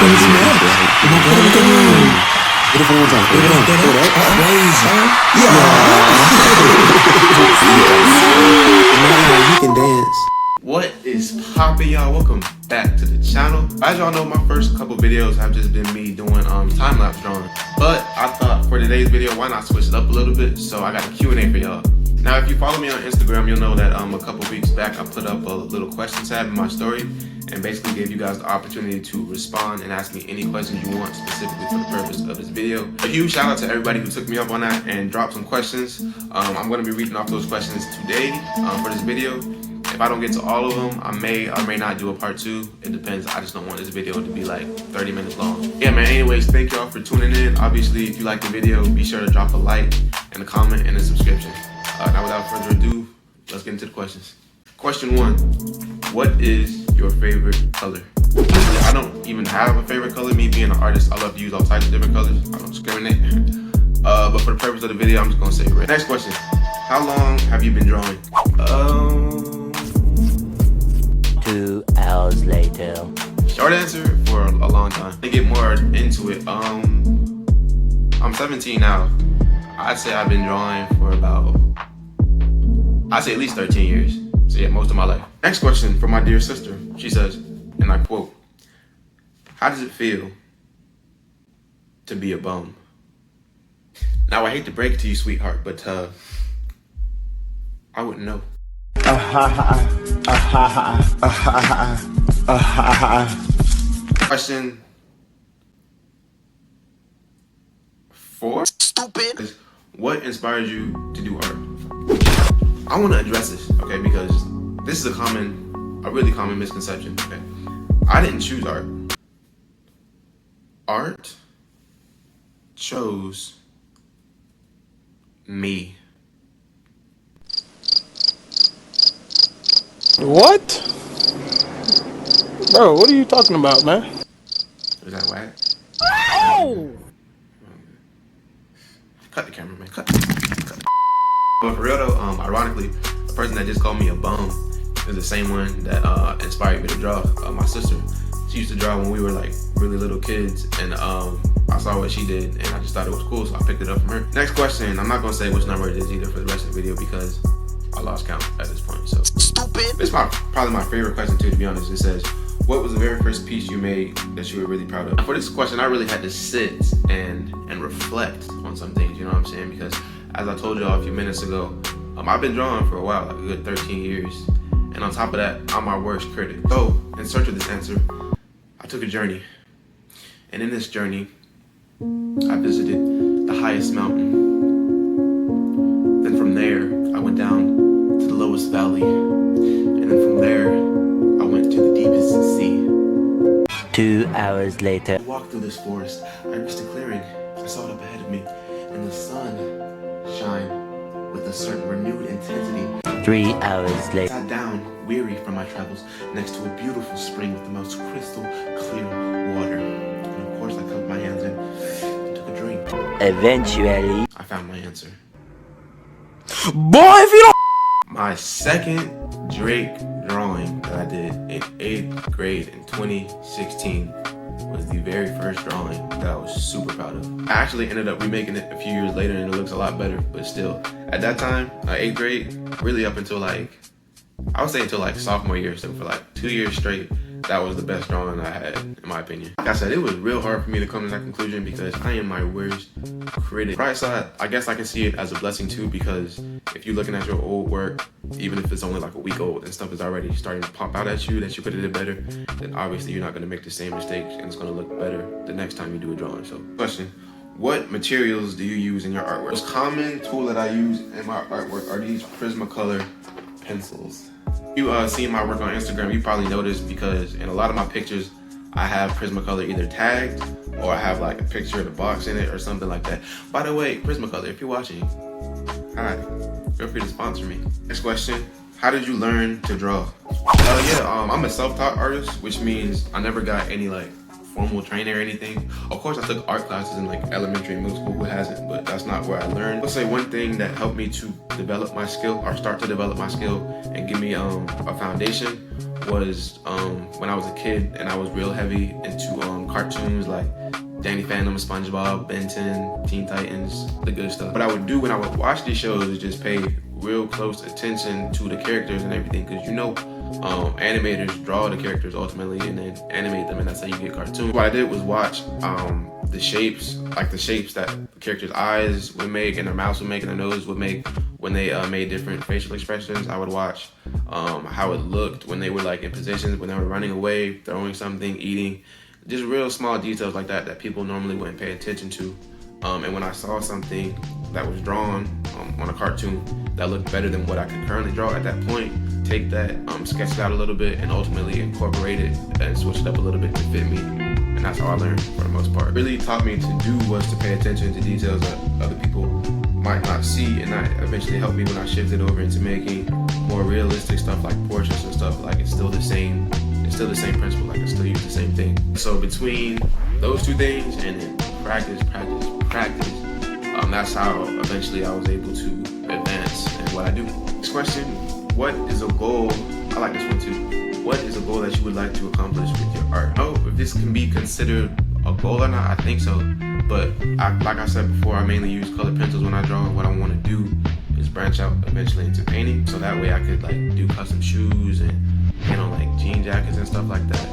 What if anyone's on? Crazy. You can dance. What is poppin', y'all? Welcome back to the channel. As y'all know, my first couple videos have just been me doing time-lapse drawing. But I thought for today's video, why not switch it up a little bit? So I got a Q&A for y'all. Now, if you follow me on Instagram, you'll know that a couple weeks back, I put up a little question tab in my story and basically gave you guys the opportunity to respond and ask me any questions you want specifically for the purpose of this video. A huge shout out to everybody who took me up on that and dropped some questions. I'm going to be reading off those questions today for this video. If I don't get to all of them, I may or may not do a part 2. It depends. I just don't want this video to be like 30 minutes long. Yeah, man. Anyways, thank y'all for tuning in. Obviously, if you like the video, be sure to drop a like and a comment and a subscription. Now, without further ado, let's get into the questions. Question 1. What is your favorite color? I don't even have a favorite color. Me being an artist, I love to use all types of different colors. I don't discriminate. But for the purpose of the video, I'm just going to say red. Next question. How long have you been drawing? 2 hours later. Short answer, for a long time. To get more into it, I'm 17 now. I'd say I've been drawing for about, I'd say at least 13 years. So yeah, most of my life. Next question from my dear sister. She says, and I quote, how does it feel to be a bum? Now, I hate to break it to you, sweetheart, but I wouldn't know. Question 4. Stupid. What inspired you to do art? I want to address this, okay, because this is a really common misconception, okay? I didn't choose art. Art chose me. What? Bro, what are you talking about, man? Is that whack? Oh! Cut the camera, man. Cut. But for real though, ironically, the person that just called me a bum is the same one that inspired me to draw. My sister. She used to draw when we were like really little kids, and I saw what she did, and I just thought it was cool, so I picked it up from her. Next question. I'm not gonna say which number it is either for the rest of the video because I lost count at this point. So stupid. It's probably my favorite question too, to be honest. It says, what was the very first piece you made that you were really proud of? For this question, I really had to sit and reflect on some things, you know what I'm saying? Because as I told y'all a few minutes ago, I've been drawing for a while, like a good 13 years. And on top of that, I'm my worst critic. So, in search of this answer, I took a journey. And in this journey, I visited the highest mountain. Then from there, I went down to the lowest valley. And then from there, I went to the deepest sea. 2 hours later. I walked through this forest. I reached a clearing. I saw it up ahead of me. And the sun shined with a certain renewed intensity. 3 hours I later. sat down, weary from my travels, next to a beautiful spring with the most crystal clear water. And of course, I cupped my hands in and took a drink. Eventually. I found my answer. Boy, if you don't... My second Drake drawing that I did in 8th grade in 2016 was the very first drawing that I was super proud of. I actually ended up remaking it a few years later and it looks a lot better, but still, at that time, 8th grade, really up until like, I would say until like sophomore year, so for like 2 years straight, that was the best drawing I had, in my opinion. Like I said, it was real hard for me to come to that conclusion because I am my worst critic. Right side, I guess I can see it as a blessing too, because if you're looking at your old work, even if it's only like a week old and stuff is already starting to pop out at you that you could have did better, then obviously you're not going to make the same mistakes and it's going to look better the next time you do a drawing. So, question. What materials do you use in your artwork? The most common tool that I use in my artwork are these Prismacolor pencils. You seen my work on Instagram, you probably noticed because in a lot of my pictures, I have Prismacolor either tagged or I have like a picture of the box in it or something like that. By the way, Prismacolor, if you're watching, hi, feel free to sponsor me. Next question, how did you learn to draw? I'm a self-taught artist, which means I never got any like formal training or anything. Of course, I took art classes in like elementary and middle school, who hasn't, but that's not where I learned. Let's say one thing that helped me to develop my skill or start to develop my skill and give me a foundation was when I was a kid and I was real heavy into cartoons like Danny Phantom, SpongeBob, Ben 10, Teen Titans, the good stuff. What I would do when I would watch these shows is just pay real close attention to the characters and everything, because you know animators draw the characters ultimately and then animate them, and that's how you get cartoons. What I did was watch the shapes, like the shapes that the characters' eyes would make and their mouths would make and their nose would make when they made different facial expressions. I would watch how it looked when they were like in positions, when they were running away, throwing something, eating. Just real small details like that that people normally wouldn't pay attention to. And when I saw something that was drawn on a cartoon that looked better than what I could currently draw at that point, take that, sketch it out a little bit, and ultimately incorporate it and switch it up a little bit to fit me. And that's how I learned for the most part. Really taught me to do was to pay attention to details that other people might not see, and that eventually helped me when I shifted over into making more realistic stuff like portraits and stuff. Like it's still the same principle, like I still use the same thing. So between those two things and then practice, that's how eventually I was able to advance in what I do. Next question, what is a goal? I like this one too. What is a goal that you would like to accomplish with your art? Oh, if this can be considered a goal or not, I think so. But like I said before, I mainly use colored pencils when I draw. What I want to do is branch out eventually into painting, so that way I could like do custom shoes and paint on like jean jackets and stuff like that.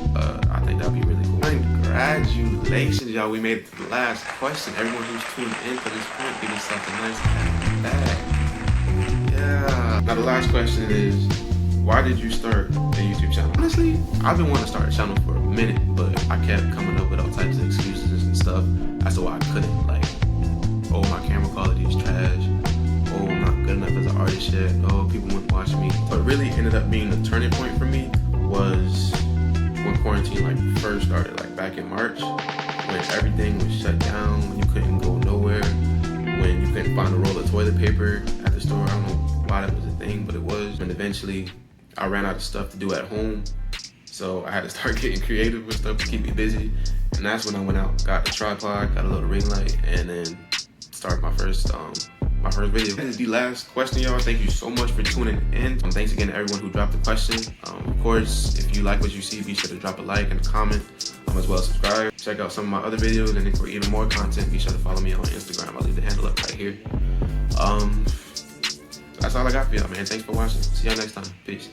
I think that'd be really cool. Congratulations, y'all. We made it to the last question. Everyone who's tuned in to this point, give yourself a nice pat back. Yeah. Now the last question is, why did you start a YouTube channel? Honestly, I've been wanting to start a channel for a minute, but I kept coming up with all types of excuses and stuff as to why I couldn't. Like, oh, my camera quality is trash. Oh, I'm not good enough as an artist yet. Oh, people wouldn't watch me. What really ended up being the turning point for me was when quarantine like first started, like back in March, when everything was shut down, when you couldn't go nowhere, when you couldn't find a roll of toilet paper at the store. I don't know why that was a thing, but it was. And eventually I ran out of stuff to do at home, so I had to start getting creative with stuff to keep me busy. And that's when I went out, got the tripod, got a little ring light, and then started my first video. That is the last question, y'all. Thank you so much for tuning in. Thanks again to everyone who dropped the question. Of course, if you like what you see, be sure to drop a like and a comment, as well as subscribe. Check out some of my other videos, and then for even more content, be sure to follow me on Instagram. I'll leave the handle up right here. That's all I got for y'all, man. Thanks for watching. See y'all next time. Peace.